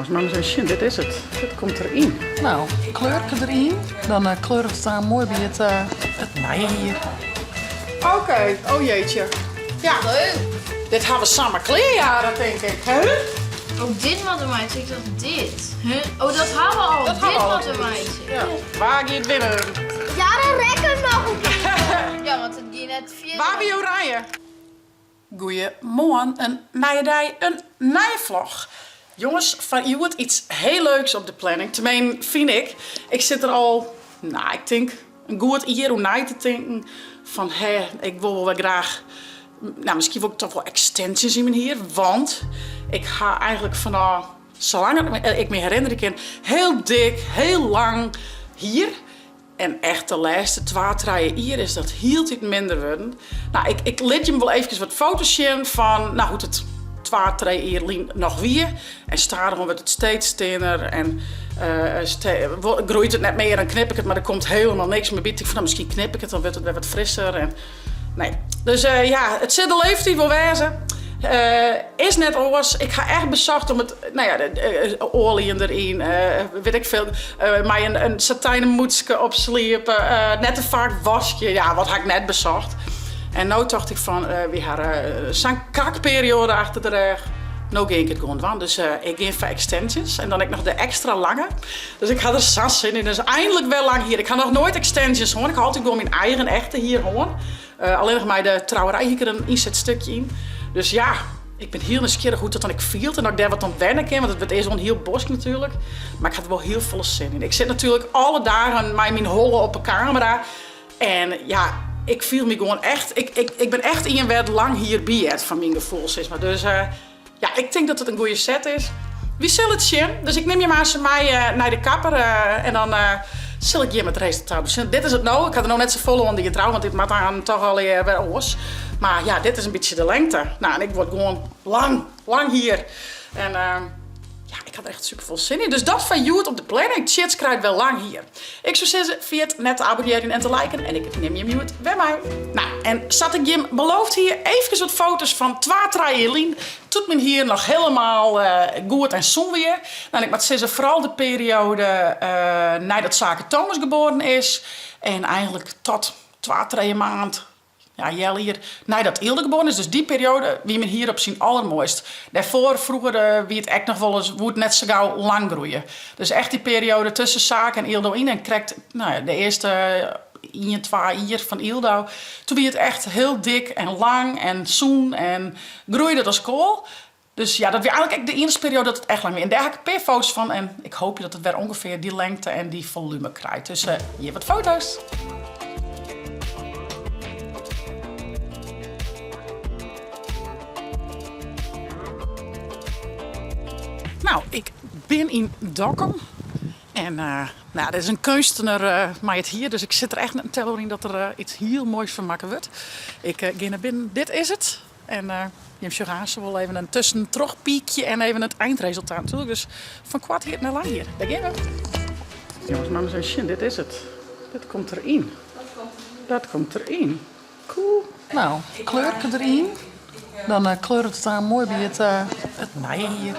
Jongens, mama zei, shit, dit is het. Dit komt erin. Nou, kleur ik erin. Dan kleur het staan mooi bij het naaien hier. Oké, oh jeetje. Ja, Leuk. dit hebben we samen kleerjaren, denk ik. Hè? Oh, dit wat een meisje. Ik dacht dit. Huh? Oh, dat hebben we al. Dat Dit hebben we al. wat een meisje. Ja. Waar gaat het binnen? Ja, dan rekken nog een keer. Ja, want het ging net 4. Waar ben je oranje? Goeiemorgen, een nieuwe een nieuwe vlog. Jongens, van je wordt iets heel leuks op de planning. Tenminste, vind ik. Ik zit er al, nou, ik denk een goed jaar om na te denken. Van, hé, ik wil wel graag, nou, misschien wil ik toch wel extensions in mijn hier. Want ik ga eigenlijk vanaf, zolang ik me herinneren kan, heel dik, heel lang hier. En echt de laatste 2-3 jaar is dat heel iets minder worden. Nou, ik liet je wel even wat foto's zien van, nou goed, het 2-3 jaar nog weer. En stadig wordt het steeds stenner en groeit het net meer en knip ik het, maar er komt helemaal niks meer bij. Ik van, nou, misschien knip ik het, dan wordt het weer wat frisser. En, nee. Dus ja, het zit de leeftijd wel wezen. Is net oors. Ik ga echt bezocht om het, nou ja, de olie erin, weet ik veel, maar een satijnen moedske opsliepen, net te vaak wasje, ja, wat had ik net bezocht. En nu dacht ik van, we hadden zo'n kakperiode achter de rug. Nou ging ik het gewoon doen. Dus ik ging voor extensions en dan heb ik nog de extra lange. Dus ik had er zo'n zin in. Dus eindelijk wel lang hier. Ik had nog nooit extensions hoor. Ik had altijd gewoon mijn eigen echte hier hoor. Alleen nog maar de trouwerij hier een inzetstukje in. Dus ja, ik ben heel nieuwsgierig hoe dat dan ik viel. En dat ik daar wat aan wennen kan. Want het wordt eerst gewoon heel bosk natuurlijk. Maar ik had er wel heel veel zin in. Ik zit natuurlijk alle dagen met mijn hollen op een camera. En ja, ik viel me gewoon echt. Ik ben echt in een werd lang hierbij van mijn gevoel. Zeg maar. Dus ja, ik denk dat het een goede set is. Wie zal het zien? Dus ik neem je maar eens mij naar de kapper. En dan zal ik je met het resultaat bezien. Dit is het nou. Ik had er nog net zo vol onder je trouw. Want dit maakt aan toch al weer oors. Maar ja, dit is een beetje de lengte. Nou, en ik word gewoon lang hier. En ja, ik had er echt super veel zin in. Dus dat van you op de planning. Chits krijgt wel lang hier. Ik zou zeggen, vergeet net te abonneren en te liken. En ik neem je mute bij mij. Nou, en zat ik je beloofd hier even wat foto's van 2-3 jaar. Toen men hier nog helemaal goed en zon weer. Nou, ik moet zeggen, vooral de periode nadat Zaken Thomas geboren is. En eigenlijk tot 2-3 maanden. Ja, Jelle hier, nee, dat Ilde geboren is. Dus die periode wie men hier op zijn allermooist. Daarvoor, vroeger, wie het echt nog wel eens, woed net zo gauw lang groeien. Dus echt die periode tussen Zaken en Ildo in. En krijgt, nou ja, de eerste 1-2 jaar van Ildo. Toen wie het echt heel dik en lang en zoen en groeide als kool. Dus ja, dat was eigenlijk de eerste periode dat het echt lang weer. En daar heb ik een paar foto's van. En ik hoop dat het weer ongeveer die lengte en die volume krijgt. Dus hier wat foto's. Nou, ik ben in Dokkum. En nou, er is een kunstenaar maar het hier. Dus ik zit er echt met een teller in dat er iets heel moois van maken wordt. Ik ga naar binnen. Dit is het. En je hebt zo wel even een tussentrogpiekje en even het eindresultaat natuurlijk. Dus van kwart hier naar lang hier. Daar gaan we. Jongens, mama zei, shit, dit is het. Dit komt erin. Dat komt erin. Cool. Nou, kleur ik erin. Dan kleur het staan mooi bij het naaien hier.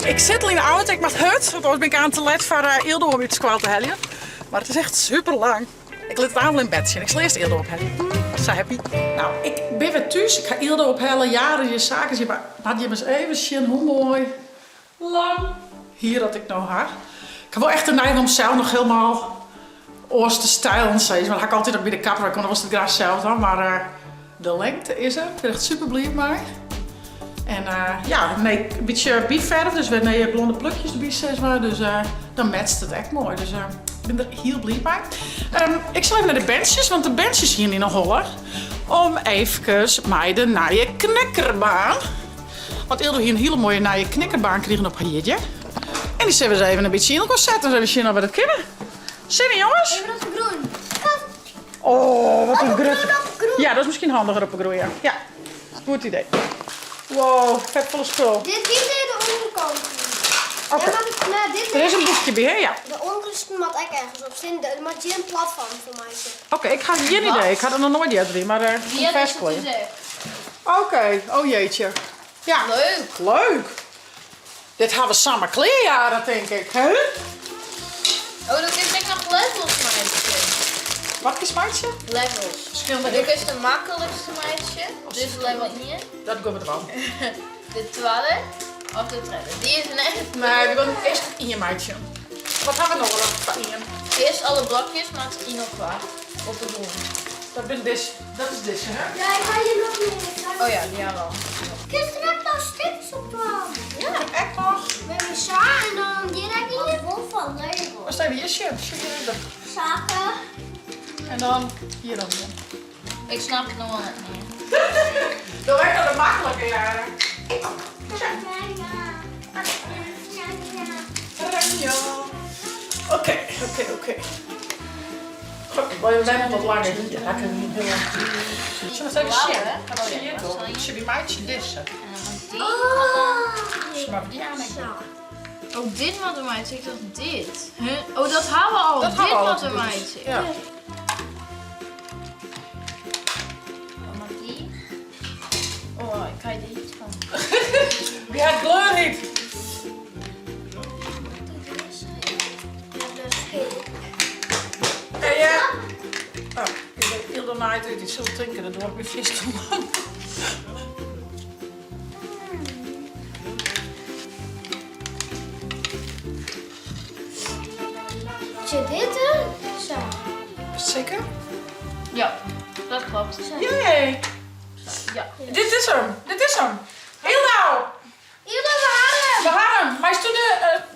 Ik zit al in de auto, ik mag het. Want anders ben ik aan te let voor Ildo om iets kwaad te hellen. Maar het is echt super lang. Ik let het aan in bed zien. Ik zal eerst Ildo ophellen. Zo happy. Nou, ik ben weer thuis. Ik ga Ildo ophellen. Jaren je zaken zien. Maar laat je eens even zien hoe mooi lang hier dat ik nou ga. Ik heb wel echt de neiging om zelf nog helemaal oors te stijlen. Maar dat ga ik altijd ook bij de kapper. Want dan was het graag zelf dan. Maar de lengte is er. Ik ben echt super blij mee. En ja, nee, een beetje biefverf, dus we hebben blonde plukjes erbij, zeg maar. Dus dan matcht het echt mooi. Dus ik ben er heel blij bij. Ik zal even naar de benches, want de benches hier in de holler. Om even naar je knikkerbaan. Want Ildo hier een hele mooie naar je knikkerbaan kregen op Haiertje. En die zullen we eens even een beetje in elkaar zetten, zodat we zien of we dat kunnen. Zin in, jongens? Even dat groen. Oh, wat een grut. Groen. Ja, dat is misschien handiger op een groeien. Ja, goed idee. Wow, vet volle spul. Dit is de onderkant. Oké. Ja, dit Er is een boekje bij, hè? Ja. De onderste moet ik ergens op zitten. Het moet hier een platform voor mij zijn. Oké, ik ga geen idee. Ik had er nog nooit die drie, maar Wie had vast het gooien. gezegd? Oké, oh jeetje. Ja. Leuk. Leuk. Dit hebben we samen kleerjaren, denk ik. Hè? Oh, dat is denk ik nog levels, meisje. Wat is meidje? Levels. Verschillende Dit is de makkelijkste meisje. Dus level 1. Dat gaan we er wel. De tweede. Of de derde. Die is een echt. Nee, we gaan eerst in je meidje. Wat hebben we nodig van Ian? Eerst alle blokjes, maar het is 1 op kwaad. Op de grond. Dat is dit, hè? Ja, ik ga je nog meer. Oh ja, die hebben we al. Gisteren heb ik al stukjes op gedaan. Ja. Echt nog. Met mijn zaak en dan direct hier. Vol van Lego. Wat staat hier? Shit. Zaken. En dan hier dan. Ik snap het nog wel net niet. Dan werkt dat makkelijker, ja. Oké. Goed, we zijn wat langer hier. Ja, lekker niet heel lang. Zullen we het even zien? Shit, die meidje dissen. En dan die. Maar die aan. Oh, dit mathemaatje. Ik dacht dit. Huh? Oh, dat hebben we al. Dat Dit hebben we al. mathemaatje. Ja. Dan mag die. Oh, ik krijg er iets van. Wie had kleur niet? En ja. Oh, ik denk heel de night uit iets zult drinken. Dat doe ik weer vis te lang. Zit dit er? Zo. Zeker? Ja, dat klopt. Jee. Ja. Dit is hem. Heel nauw. Hier dan we haren. We gaan hem. Maar is toen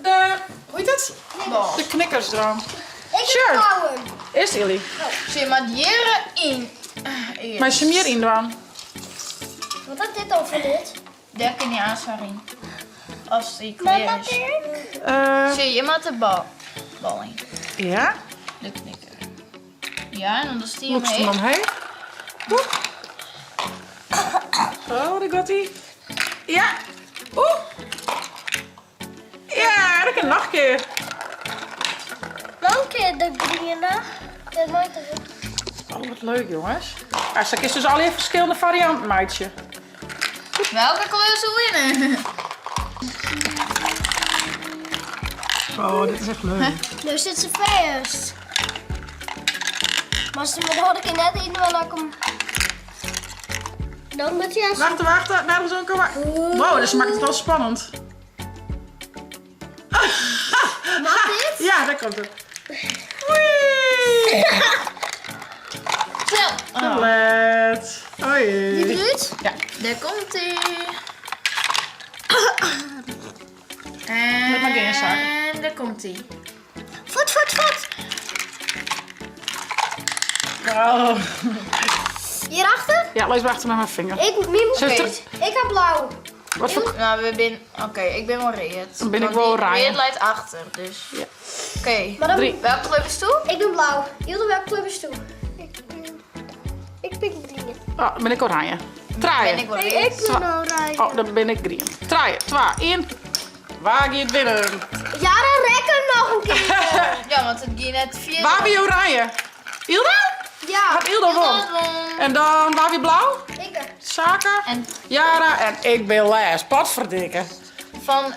de hoe heet het? Bal. De knikkers eraan. Ik Sure. heb bouwen. Eerst Illy. Zie maar hier in. Maar is er meer in dan? Wat had dit over dit? Daar kun je aanswaring. Als die clear is. Zie je met de bal in. Ja. De knikker. Ja, en dan de stier Looks er mee. omheen. Oh, daar gaat hij. Ja. Oeh. Ja, dat kan nog een keer. Nog een keer de groene. Dat maakt het. Oh, wat leuk jongens. Ah, straks is dus al even verschillende varianten, meidje. Welke kleur zou winnen? Oh, dit is echt leuk. Nu zit ze first. Maar als ze me hoor ik net in, dan ik hem. Dan moet je eens. Wachten. Nou, zo komen. Wow, dus maakt het wel spannend. Mag dit? Ja, daar komt het. Wee! Snel. Tablet. Oh jee. Die bruut? Ja. Daar komt ie. Met mijn dingenzaak. En daar komt ie. Voet. Oh. Hierachter? Ja, lees maar achter met mijn vinger. Ik miem. Zuster. Ik heb blauw. Wat voor... Nou, Oké, ik ben wel reed. Dan ben ik wel oranje. Reed leidt achter, dus. Ja. Oké. Maar dan, 3. Welke kleur is toe? ik ben blauw. Hilde, welke kleur is toe? Ik ben groen. Oh, dan ben ik oranje. Ben Draaien. ik wel Ik reed. ben oranje. Oh, dan ben ik green. Draaien. 2, 1. Waar gaat het winnen? Ja, dan rekken nog een keer. Ja, want het ging net 4. Waar ben je oranje? Ilda? Ja, Gaat Ilda vol? En dan waar ben je blauw? ik. Zaken. En Jara en ik ben les. Potverdikke. van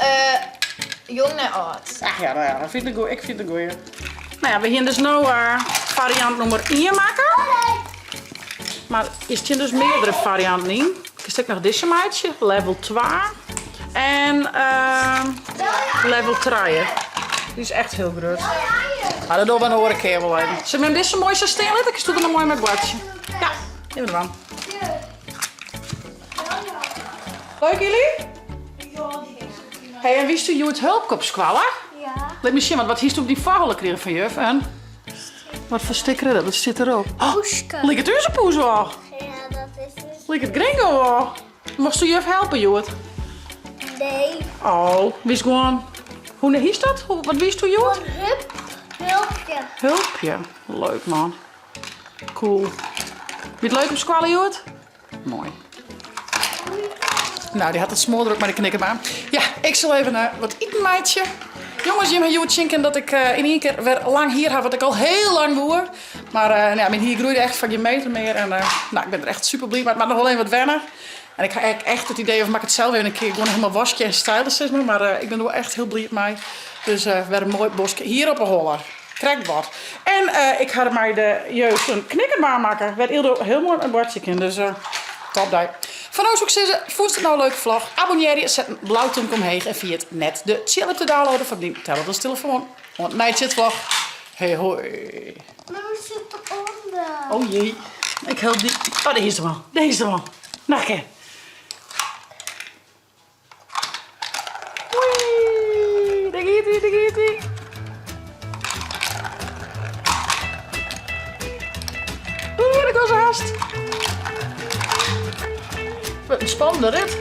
jong naar oud. Ach ja, nou ja, dat vind ik goed. Ik vind het goed. Nou ja, we gaan dus nu variant nummer 1 maken. Maar is er dus meerdere varianten in? Ik stek nog deze maatje, level 2. En level 3. Die is echt heel groot. Maar dat doen we nog een keer wel even. Ze hebben deze mooi zo steen. Ik doe er nog mooi met bladje. Ja, neem er aan. Leuk jullie? Hey, en wist u het hulp op squallen? Ja. Laat me zien, want wat hiest op die vagel kregen van juf en wat voor sticker is dat? Wat zit erop? Oh, Poeske. ligt het onze poes wel? Ja, dat is dus. Ligt het gringo wel? Mocht u juf helpen, Joet? Nee. Oh, wist gewoon. Hoe hiest dat? Wat wist u, Joet? Hulpje. Hulpje. Leuk man. Cool. Vind je het leuk op squallen, Joet? Mooi. Nou, die had het smoordruk, maar die knikken maar. Ja, ik zal even wat eten, meidje. Jongens, je moet denken dat ik in één keer weer lang hier heb, wat ik al heel lang woer. Maar nou, hier groeide echt van geen meter meer. En nou, ik ben er echt super blij mee. Maar nog alleen wat wennen. En ik ga eigenlijk echt het idee of ik het zelf even een keer gewoon helemaal wasje en stylen, zeg maar ik ben er wel echt heel blij mee. Dus weer een mooi bosje hier op een holler. Krijgt wat. En ik ga er mij de jeugd een knikkerbaar maken. Werd heel mooi een bordje in. Dus top daar. Van ons ook zeggen, vond je het nou een leuke vlog? Abonneer je, zet een blauwtink omheen en via het net de chiller te downloaden van die telefoon telefoon. Want mij zit vlog. Hey hoi. Maar we zitten onder. Oh jee. Ik help die. Oh, deze is er wel. Deze is er wel. Nog een keer. Oei. Daar gaat hij, daar gaat hij. Oeh, dat was haast. Wat een spannende rit.